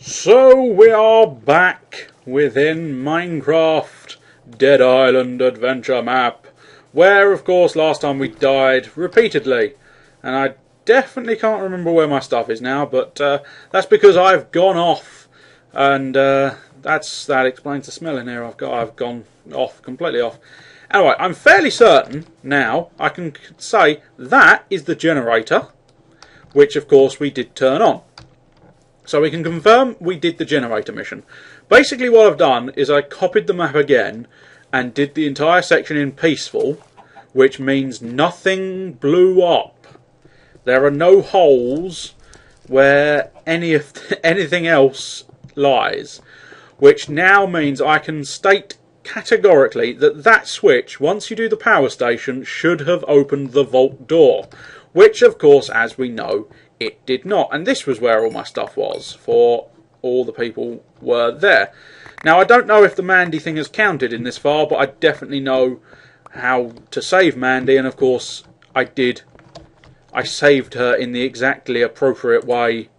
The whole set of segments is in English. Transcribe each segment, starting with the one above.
So we are back within Minecraft Dead Island Adventure Map, where of course last time we died repeatedly, and I definitely can't remember where my stuff is now, but that's because I've gone off, and that explains the smell in here. I've gone off, completely off. Anyway, I'm fairly certain now I can say that is the generator, which of course we did turn on. So we can confirm we did the generator mission. Basically what I've done is I copied the map again and did the entire section in peaceful, which means nothing blew up. There are no holes where anything else lies, which now means I can state categorically that that switch, once you do the power station, should have opened the vault door, which of course, as we know, it did not. And this was where all my stuff was, for all the people were there. Now, I don't know if the Mandy thing has counted in this far, but I definitely know how to save Mandy, and of course I did. I saved her in the exactly appropriate way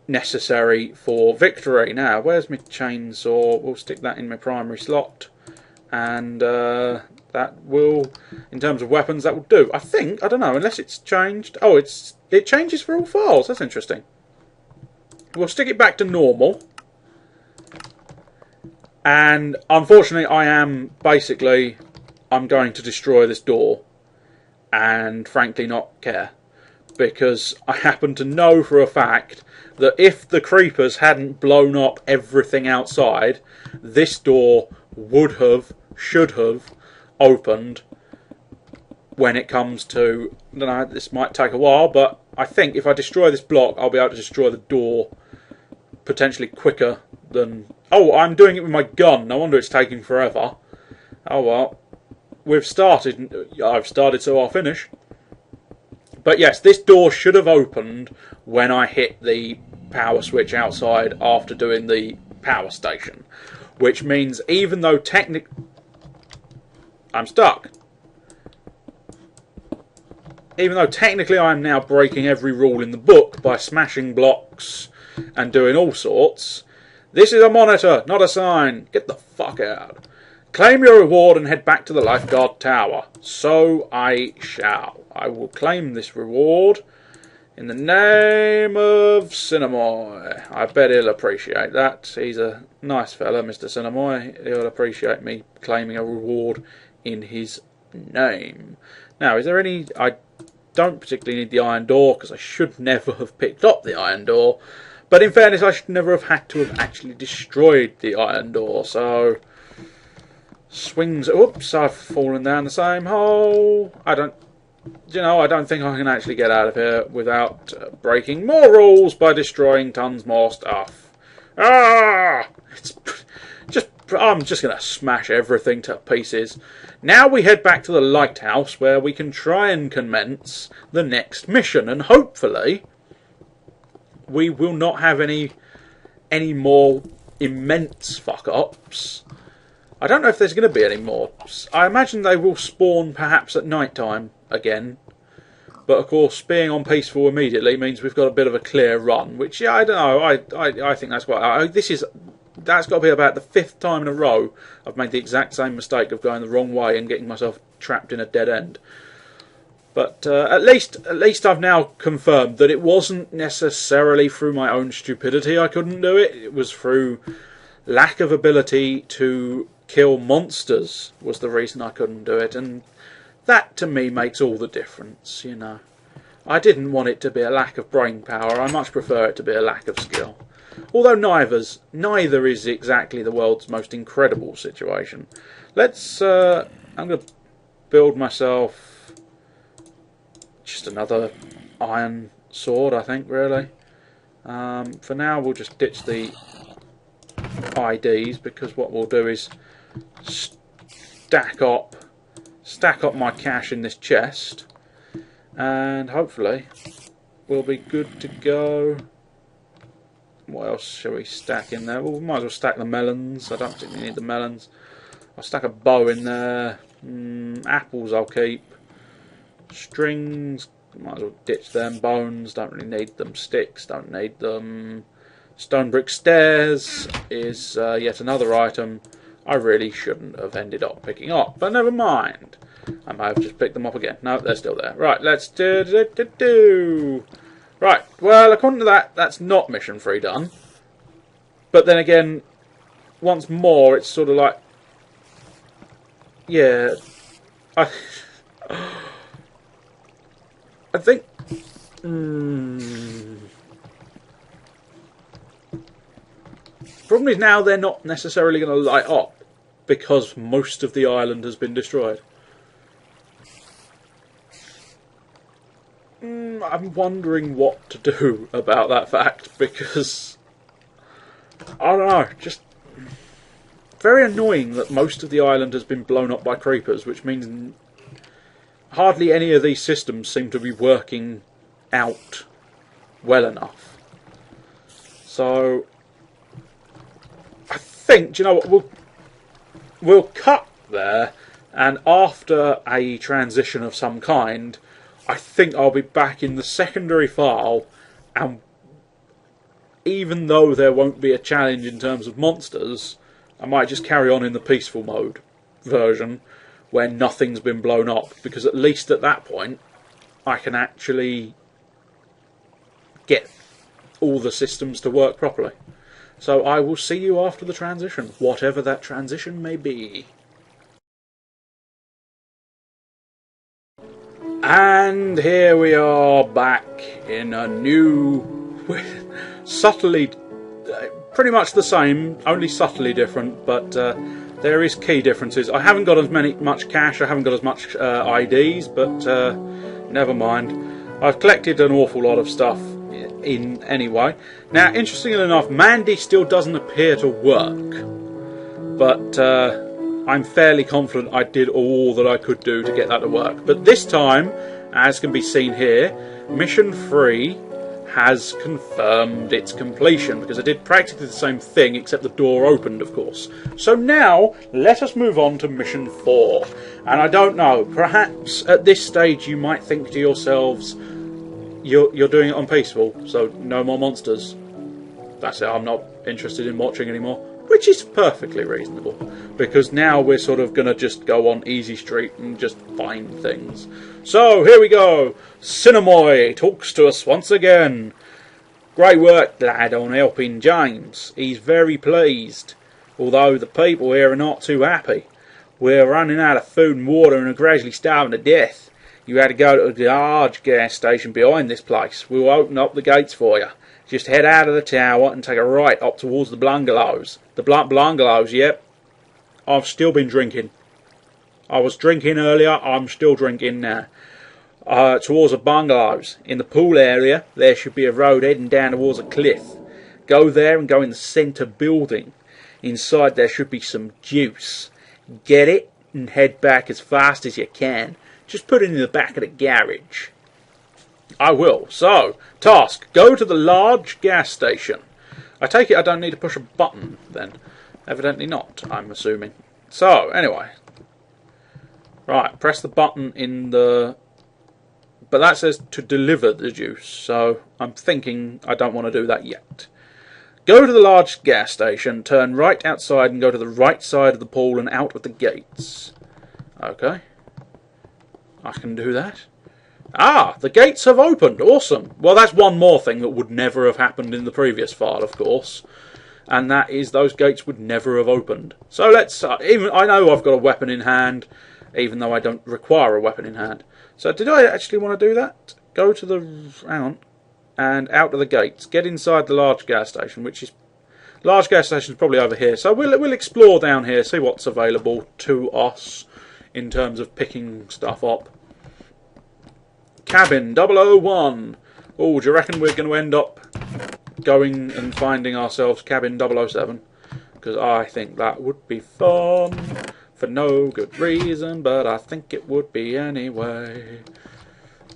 necessary for victory. Now, where's my chainsaw? We'll stick that in my primary slot, and that will, in terms of weapons, that will do. I think, I don't know, unless it's changed. Oh, it changes for all files. That's interesting. We'll stick it back to normal. And unfortunately, I'm going to destroy this door, and frankly not care, because I happen to know for a fact that if the creepers hadn't blown up everything outside, this door should have opened when it comes to, I don't know, this might take a while, but I think if I destroy this block, I'll be able to destroy the door potentially quicker than... Oh, I'm doing it with my gun. No wonder it's taking forever. Oh well. I've started, so I'll finish. But yes, this door should have opened when I hit the power switch outside after doing the power station. Which means even though I'm stuck. Even though technically I am now breaking every rule in the book by smashing blocks and doing all sorts, this is a monitor, not a sign. Get the fuck out. Claim your reward and head back to the Lifeguard Tower. So I shall. I will claim this reward in the name of Sinamoi. I bet he'll appreciate that. He's a nice fella, Mr. Sinamoi. He'll appreciate me claiming a reward in his name. Now, is there any... I don't particularly need the iron door, because I should never have picked up the iron door. But in fairness, I should never have had to have actually destroyed the iron door. So, swings... Oops, I've fallen down the same hole. I don't think I can actually get out of here without breaking more rules by destroying tons more stuff. Ah! I'm just going to smash everything to pieces. Now we head back to the lighthouse, where we can try and commence the next mission, and hopefully we will not have any more immense fuck-ups. I don't know if there's going to be any more. I imagine they will spawn perhaps at night time again. But of course, being on peaceful immediately means we've got a bit of a clear run, which, yeah, I don't know. I think that's quite... That's got to be about the 5th time in a row I've made the exact same mistake of going the wrong way and getting myself trapped in a dead end. But at least I've now confirmed that it wasn't necessarily through my own stupidity I couldn't do it. It was through lack of ability to kill monsters was the reason I couldn't do it. And that, to me, makes all the difference, you know. I didn't want it to be a lack of brain power. I much prefer it to be a lack of skill. Although neither is exactly the world's most incredible situation. Let's... I'm going to build myself just another iron sword, I think, really. For now, we'll just ditch the IDs, because what we'll do is stack up my cash in this chest, and hopefully we'll be good to go. What else shall we stack in there? Well, we might as well stack the melons. I don't particularly need the melons. I'll stack a bow in there. Apples I'll keep. Strings, might as well ditch them. Bones, don't really need them. Sticks, don't need them. Stone brick stairs is yet another item I really shouldn't have ended up picking up, but never mind. I might have just picked them up again. No, they're still there. Right, let's do. Right, well, according to that, that's not mission 3 done. But then again, once more, it's sort of like, yeah, I think. Problem is now they're not necessarily going to light up because most of the island has been destroyed. I'm wondering what to do about that fact because I don't know, just very annoying that most of the island has been blown up by creepers, which means hardly any of these systems seem to be working out well enough. So I think, do you know what, we'll cut there, and after a transition of some kind, I think I'll be back in the secondary file, and even though there won't be a challenge in terms of monsters, I might just carry on in the peaceful mode version where nothing's been blown up, because at least at that point I can actually get all the systems to work properly. So I will see you after the transition, whatever that transition may be. And here we are back in a new, subtly, pretty much the same, only subtly different, but there is key differences. I haven't got as much cash, I haven't got as much IDs, but never mind. I've collected an awful lot of stuff in anyway. Now, interestingly enough, Mandy still doesn't appear to work, but I'm fairly confident I did all that I could do to get that to work. But this time, as can be seen here, Mission 3 has confirmed its completion, because I did practically the same thing except the door opened, of course. So now let us move on to Mission 4. And I don't know, perhaps at this stage you might think to yourselves, you're doing it on peaceful, so no more monsters. That's it, I'm not interested in watching anymore. Which is perfectly reasonable, because now we're sort of going to just go on easy street and just find things. So, here we go. Sinamoi talks to us once again. Great work, lad, on helping James. He's very pleased, although the people here are not too happy. We're running out of food and water and are gradually starving to death. You had to go to the large gas station behind this place. We'll open up the gates for you. Just head out of the tower and take a right up towards the bungalows. The bungalows, yep. I've still been drinking. I was drinking earlier, I'm still drinking now. Towards the bungalows. In the pool area, there should be a road heading down towards a cliff. Go there and go in the centre building. Inside there should be some juice. Get it and head back as fast as you can. Just put it in the back of the garage. I will. So, task. Go to the large gas station. I take it I don't need to push a button then. Evidently not, I'm assuming. So, anyway. Right, press the button in the... But that says to deliver the juice, so I'm thinking I don't want to do that yet. Go to the large gas station, turn right outside and go to the right side of the pool and out of the gates. Okay. I can do that. Ah, the gates have opened. Awesome. Well, that's one more thing that would never have happened in the previous file, of course. And that is those gates would never have opened. So let's... even I know I've got a weapon in hand, even though I don't require a weapon in hand. So did I actually want to do that? Go to the... hang on. And out of the gates. Get inside the large gas station, which is... large gas station is probably over here. So we'll explore down here, see what's available to us in terms of picking stuff up. Cabin 001. Oh, do you reckon we're going to end up going and finding ourselves cabin 007? Because I think that would be fun. For no good reason, but I think it would be anyway.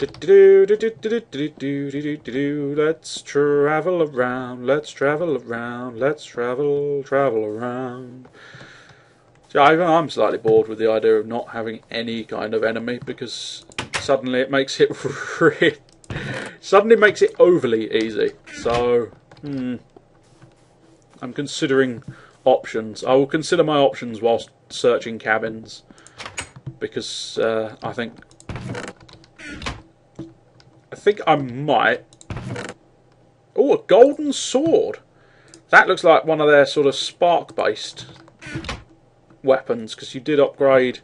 Let's travel around, let's travel around, let's travel around. I'm slightly bored with the idea of not having any kind of enemy, because suddenly it makes it suddenly makes it overly easy. So I'm considering options. I will consider my options whilst searching cabins, because I think I might. Oh, a golden sword. That looks like one of their sort of spark-based weapons, because you did upgrade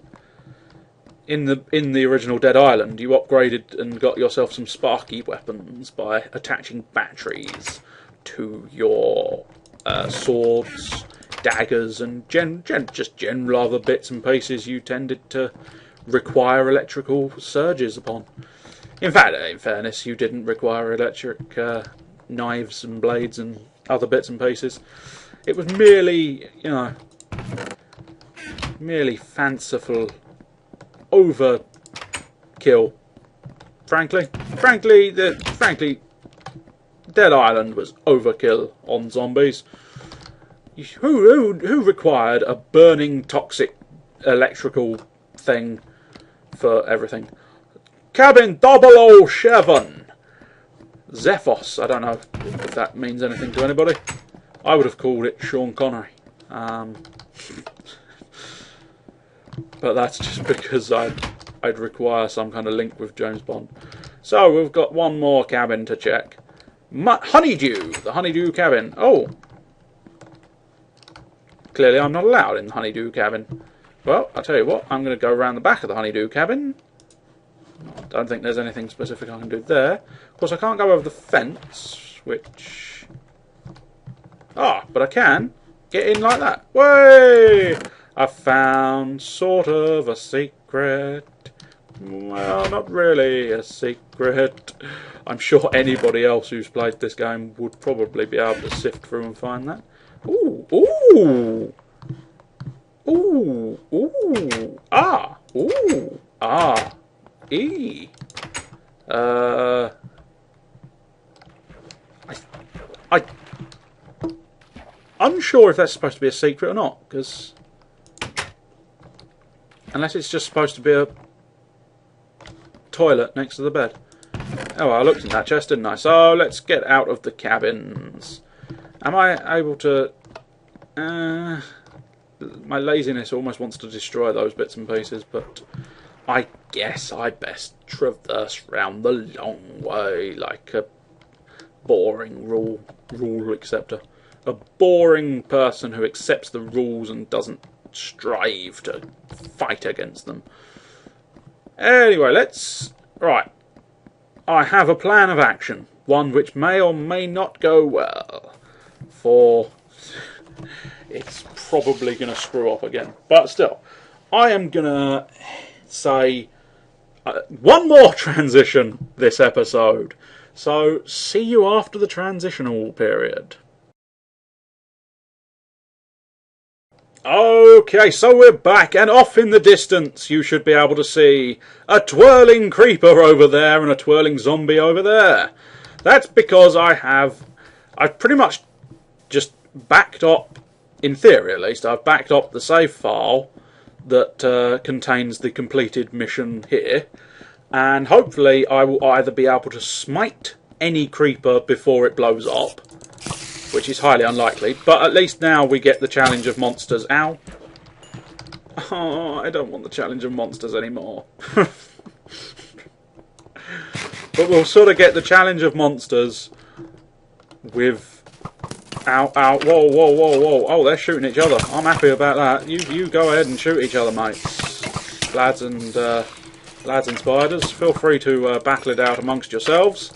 in the original Dead Island. You upgraded and got yourself some sparky weapons by attaching batteries to your swords, daggers, and just general other bits and pieces you tended to require electrical surges upon. In fact, in fairness, you didn't require electric knives and blades and other bits and pieces. It was merely, merely fanciful overkill. Frankly, Dead Island was overkill on zombies. Who required a burning toxic electrical thing for everything? Cabin 007. Zephos. I don't know if that means anything to anybody. I would have called it Sean Connery. But that's just because I'd require some kind of link with James Bond. So we've got one more cabin to check. Honeydew. The Honeydew cabin. Oh. Clearly I'm not allowed in the Honeydew cabin. Well, I'll tell you what. I'm going to go around the back of the Honeydew cabin. I don't think there's anything specific I can do there. Of course, I can't go over the fence, which... but I can get in like that. Way! I found sort of a secret. Well, not really a secret. I'm sure anybody else who's played this game would probably be able to sift through and find that. Ooh, ooh, ooh, ooh, ooh, E. Unsure if that's supposed to be a secret or not, because unless it's just supposed to be a toilet next to the bed. Oh, well, I looked in that chest, didn't I? So let's get out of the cabins. Am I able to... my laziness almost wants to destroy those bits and pieces, but I guess I best traverse round the long way like a boring rule acceptor. A boring person who accepts the rules and doesn't strive to fight against them. Anyway, right. I have a plan of action. One which may or may not go well. For it's probably going to screw up again. But still, I am going to say one more transition this episode. So, see you after the transitional period. Okay, so we're back, and off in the distance you should be able to see a twirling creeper over there and a twirling zombie over there. That's because I've pretty much just backed up, in theory at least, I've backed up the save file that contains the completed mission here, and hopefully I will either be able to smite any creeper before it blows up, which is highly unlikely, but at least now we get the challenge of monsters. Ow. Oh, I don't want the challenge of monsters anymore. But we'll sort of get the challenge of monsters with... Ow, ow, whoa, whoa, whoa, whoa. Oh, they're shooting each other. I'm happy about that. You go ahead and shoot each other, mates. Lads and spiders. Feel free to battle it out amongst yourselves.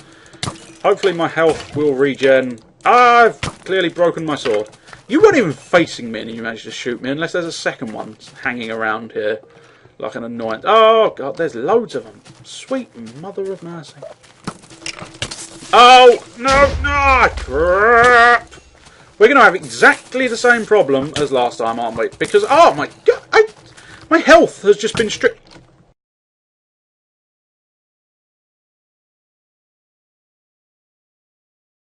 Hopefully my health will regen... I've clearly broken my sword. You weren't even facing me and you managed to shoot me, unless there's a second one hanging around here like an annoyance. Oh, God, there's loads of them. Sweet mother of mercy. Oh, no, crap. We're going to have exactly the same problem as last time, aren't we? Because, oh, my God, my health has just been stripped.